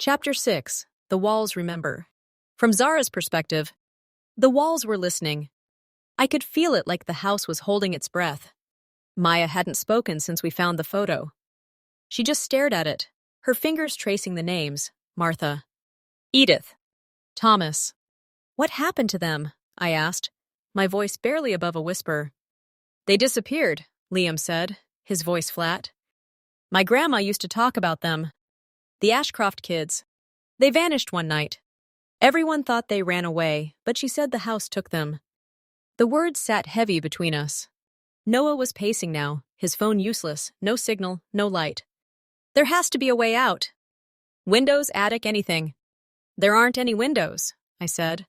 Chapter 6. The Walls Remember. From Zara's perspective, the walls were listening. I could feel it like the house was holding its breath. Maya hadn't spoken since we found the photo. She just stared at it, her fingers tracing the names: Martha, Edith, Thomas. What happened to them? I asked, my voice barely above a whisper. They disappeared, Liam said, his voice flat. My grandma used to talk about them. The Ashcroft kids. They vanished one night. Everyone thought they ran away, but she said the house took them. The words sat heavy between us. Noah was pacing now, his phone useless, no signal, no light. There has to be a way out. Windows, attic, anything. There aren't any windows, I said.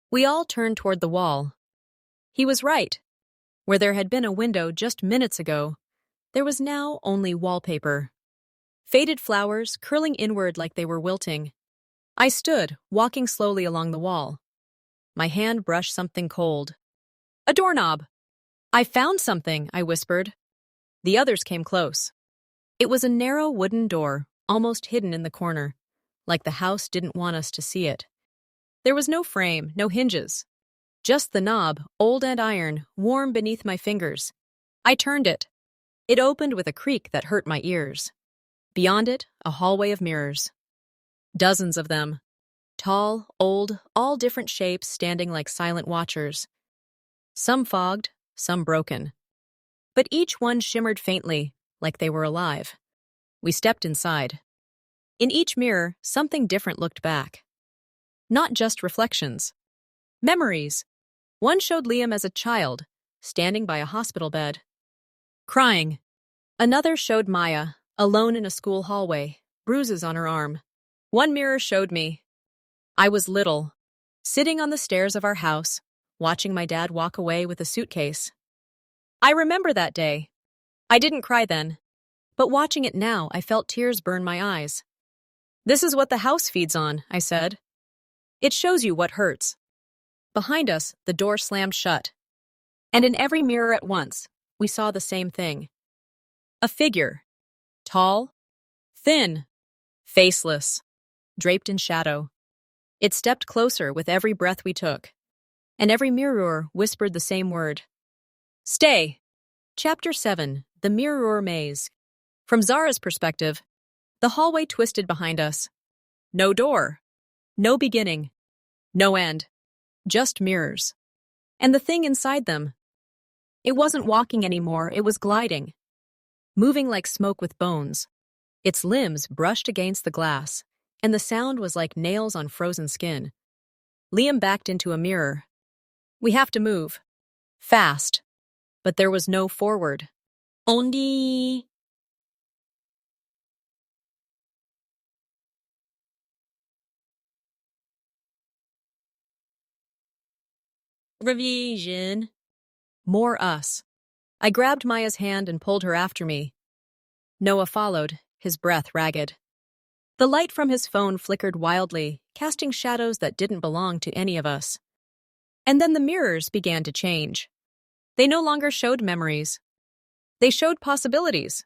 We all turned toward the wall. He was right. Where there had been a window just minutes ago, there was now only wallpaper. Faded flowers curling inward like they were wilting. I stood, walking slowly along the wall. My hand brushed something cold. A doorknob. I found something, I whispered. The others came close. It was a narrow wooden door, almost hidden in the corner, like the house didn't want us to see it. There was no frame, no hinges. Just the knob, old and iron, warm beneath my fingers. I turned it. It opened with a creak that hurt my ears. Beyond it, a hallway of mirrors. Dozens of them. Tall, old, all different shapes standing like silent watchers. Some fogged, some broken. But each one shimmered faintly, like they were alive. We stepped inside. In each mirror, something different looked back. Not just reflections. Memories. One showed Liam as a child, standing by a hospital bed, crying. Another showed Maya, alone in a school hallway, bruises on her arm. One mirror showed me. I was little, sitting on the stairs of our house, watching my dad walk away with a suitcase. I remember that day. I didn't cry then, but watching it now, I felt tears burn my eyes. This is what the house feeds on, I said. It shows you what hurts. Behind us, the door slammed shut. And in every mirror at once, we saw the same thing. A figure. Tall, thin, faceless, draped in shadow. It stepped closer with every breath we took, and every mirror whispered the same word. Stay! Chapter 7. The Mirror Maze. From Zara's perspective, the hallway twisted behind us. No door. No beginning. No end. Just mirrors. And the thing inside them. It wasn't walking anymore, it was gliding. Moving like smoke with bones. Its limbs brushed against the glass, and the sound was like nails on frozen skin. Liam backed into a mirror. We have to move. Fast. But there was no forward. Only... Revision. More us. I grabbed Maya's hand and pulled her after me. Noah followed, his breath ragged. The light from his phone flickered wildly, casting shadows that didn't belong to any of us. And then the mirrors began to change. They no longer showed memories. They showed possibilities.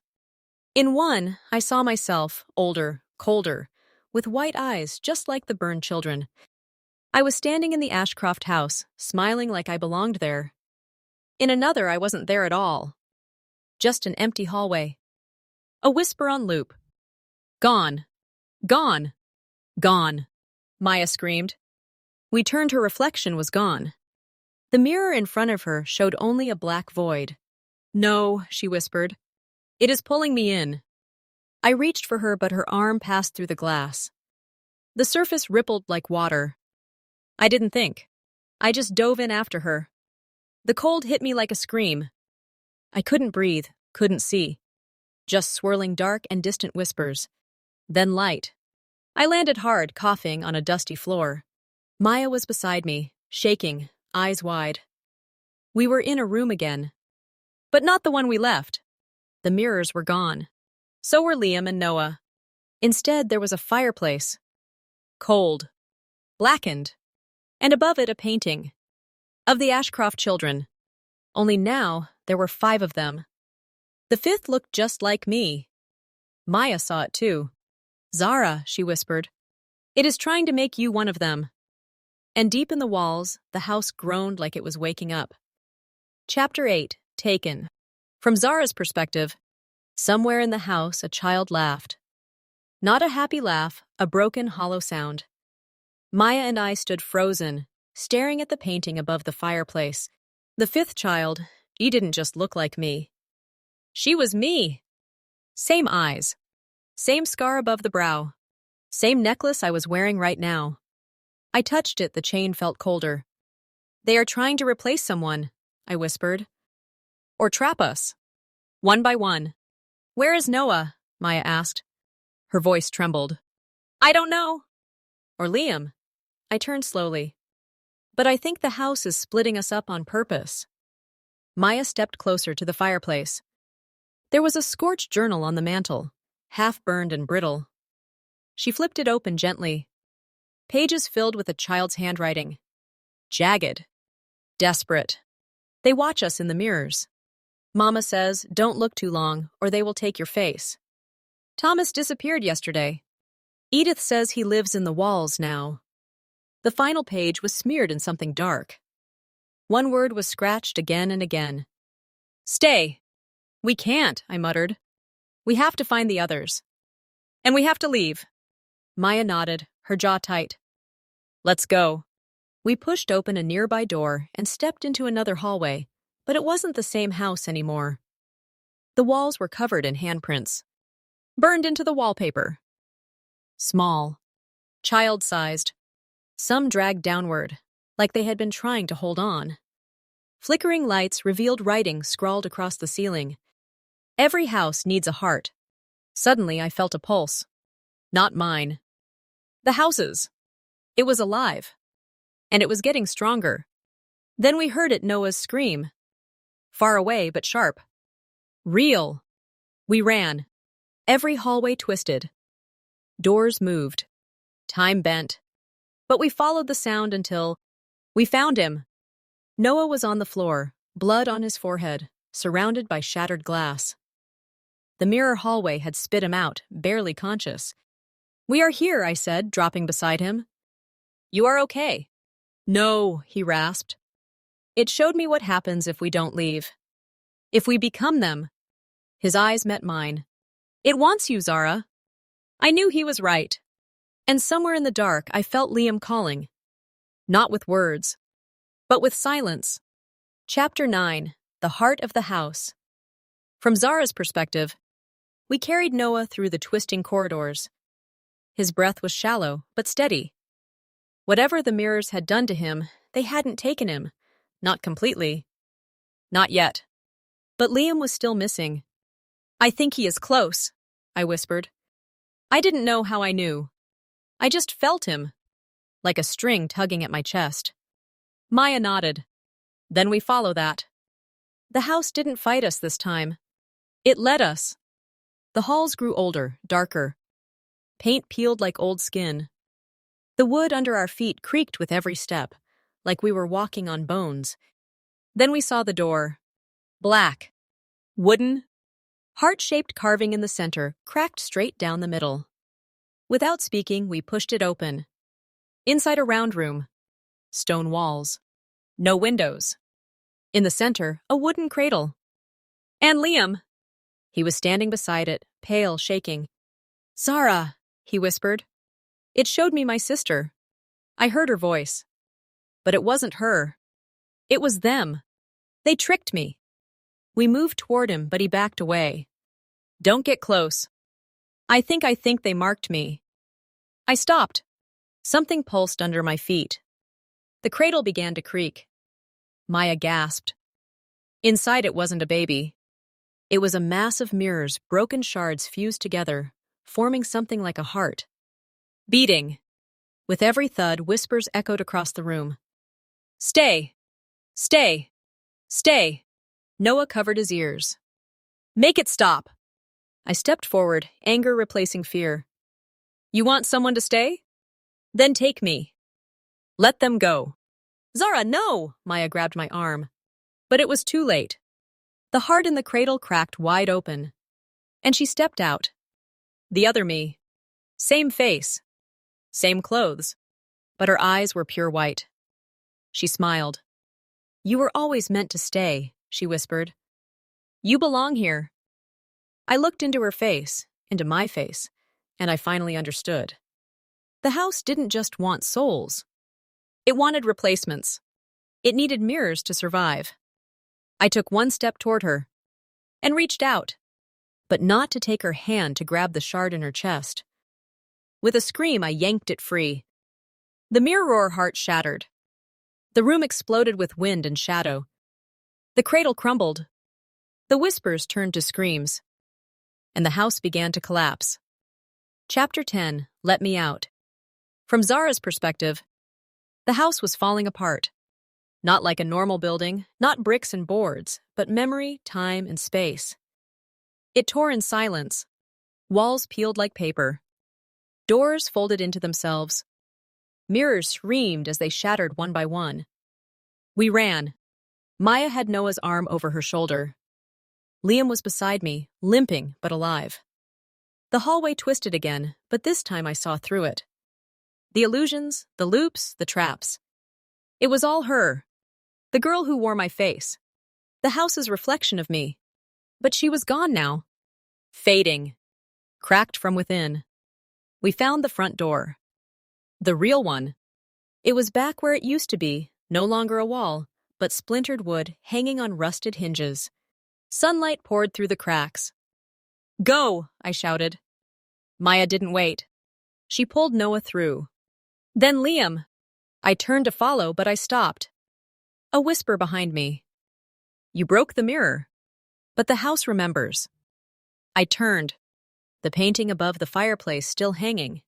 In one, I saw myself, older, colder, with white eyes just like the burned children. I was standing in the Ashcroft house, smiling like I belonged there. In another, I wasn't there at all. Just an empty hallway. A whisper on loop. Gone. Gone. Gone. Maya screamed. We turned, her reflection was gone. The mirror in front of her showed only a black void. No, she whispered. It is pulling me in. I reached for her, but her arm passed through the glass. The surface rippled like water. I didn't think. I just dove in after her. The cold hit me like a scream. I couldn't breathe, couldn't see. Just swirling dark and distant whispers. Then light. I landed hard, coughing, on a dusty floor. Maya was beside me, shaking, eyes wide. We were in a room again. But not the one we left. The mirrors were gone. So were Liam and Noah. Instead, there was a fireplace. Cold. Blackened. And above it a painting. Of the Ashcroft children. Only now, there were 5 of them. The 5th looked just like me. Maya saw it too. Zara, she whispered. It is trying to make you one of them. And deep in the walls, the house groaned like it was waking up. Chapter 8. Taken. From Zara's perspective, somewhere in the house a child laughed. Not a happy laugh, a broken, hollow sound. Maya and I stood frozen, staring at the painting above the fireplace. The fifth child, she didn't just look like me. She was me. Same eyes. Same scar above the brow. Same necklace I was wearing right now. I touched it, the chain felt colder. They are trying to replace someone, I whispered. Or trap us. One by one. Where is Noah? Maya asked. Her voice trembled. I don't know. Or Liam. I turned slowly. But I think the house is splitting us up on purpose. Maya stepped closer to the fireplace. There was a scorched journal on the mantel, half-burned and brittle. She flipped it open gently. Pages filled with a child's handwriting. Jagged. Desperate. They watch us in the mirrors. Mama says, don't look too long, or they will take your face. Thomas disappeared yesterday. Edith says he lives in the walls now. The final page was smeared in something dark. One word was scratched again and again. Stay. We can't, I muttered. We have to find the others. And we have to leave. Maya nodded, her jaw tight. Let's go. We pushed open a nearby door and stepped into another hallway, but it wasn't the same house anymore. The walls were covered in handprints, burned into the wallpaper. Small, child-sized, some dragged downward, like they had been trying to hold on. Flickering lights revealed writing scrawled across the ceiling. Every house needs a heart. Suddenly, I felt a pulse. Not mine. The house's. It was alive. And it was getting stronger. Then we heard it, Noah's scream. Far away, but sharp. Real. We ran. Every hallway twisted. Doors moved. Time bent. But we followed the sound until we found him. Noah was on the floor, blood on his forehead, surrounded by shattered glass. The mirror hallway had spit him out, barely conscious. We are here, I said, dropping beside him. You are okay. No, he rasped. It showed me what happens if we don't leave. If we become them. His eyes met mine. It wants you, Zara. I knew he was right. And somewhere in the dark, I felt Liam calling. Not with words, but with silence. Chapter 9. The Heart of the House. From Zara's perspective, we carried Noah through the twisting corridors. His breath was shallow, but steady. Whatever the mirrors had done to him, they hadn't taken him. Not completely. Not yet. But Liam was still missing. I think he is close, I whispered. I didn't know how I knew. I just felt him, like a string tugging at my chest. Maya nodded. Then we follow that. The house didn't fight us this time. It led us. The halls grew older, darker. Paint peeled like old skin. The wood under our feet creaked with every step, like we were walking on bones. Then we saw the door. Black. Wooden. Heart-shaped carving in the center, cracked straight down the middle. Without speaking, we pushed it open. Inside a round room. Stone walls. No windows. In the center, a wooden cradle. And Liam. He was standing beside it, pale, shaking. Zara, he whispered. It showed me my sister. I heard her voice. But it wasn't her. It was them. They tricked me. We moved toward him, but he backed away. Don't get close. I think they marked me. I stopped. Something pulsed under my feet. The cradle began to creak. Maya gasped. Inside it wasn't a baby. It was a mass of mirrors, broken shards fused together, forming something like a heart. Beating. With every thud, whispers echoed across the room. Stay! Stay! Stay! Noah covered his ears. Make it stop! I stepped forward, anger replacing fear. You want someone to stay? Then take me. Let them go. Zara, no! Maya grabbed my arm. But it was too late. The heart in the cradle cracked wide open. And she stepped out. The other me. Same face, same clothes, but her eyes were pure white. She smiled. You were always meant to stay, she whispered. You belong here. I looked into her face, into my face, and I finally understood. The house didn't just want souls. It wanted replacements. It needed mirrors to survive. I took one step toward her and reached out, but not to take her hand to grab the shard in her chest. With a scream, I yanked it free. The mirror heart shattered. The room exploded with wind and shadow. The cradle crumbled. The whispers turned to screams. And the house began to collapse. Chapter 10, Let Me Out. From Zara's perspective, the house was falling apart. Not like a normal building, not bricks and boards, but memory, time, and space. It tore in silence. Walls peeled like paper. Doors folded into themselves. Mirrors screamed as they shattered one by one. We ran. Maya had Noah's arm over her shoulder. Liam was beside me, limping but alive. The hallway twisted again, but this time I saw through it. The illusions, the loops, the traps. It was all her. The girl who wore my face. The house's reflection of me. But she was gone now. Fading. Cracked from within. We found the front door. The real one. It was back where it used to be, no longer a wall, but splintered wood hanging on rusted hinges. Sunlight poured through the cracks. Go, I shouted. Maya didn't wait. She pulled Noah through. Then Liam. I turned to follow, but I stopped. A whisper behind me. You broke the mirror. But the house remembers. I turned. The painting above the fireplace still hanging.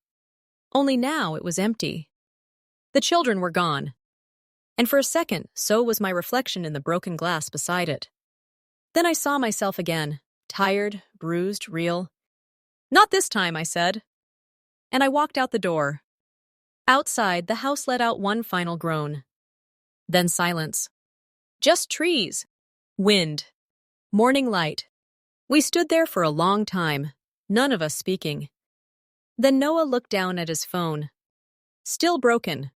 Only now it was empty. The children were gone. And for a second, so was my reflection in the broken glass beside it. Then I saw myself again, tired, bruised, real. Not this time, I said. And I walked out the door. Outside, the house let out one final groan. Then silence. Just trees. Wind. Morning light. We stood there for a long time, none of us speaking. Then Noah looked down at his phone. Still broken.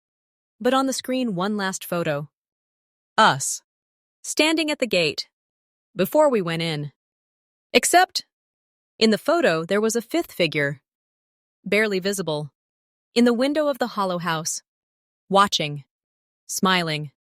But on the screen, one last photo. Us. Standing at the gate. Before we went in. Except, in the photo, there was a fifth figure. Barely visible. In the window of the hollow house. Watching. Smiling.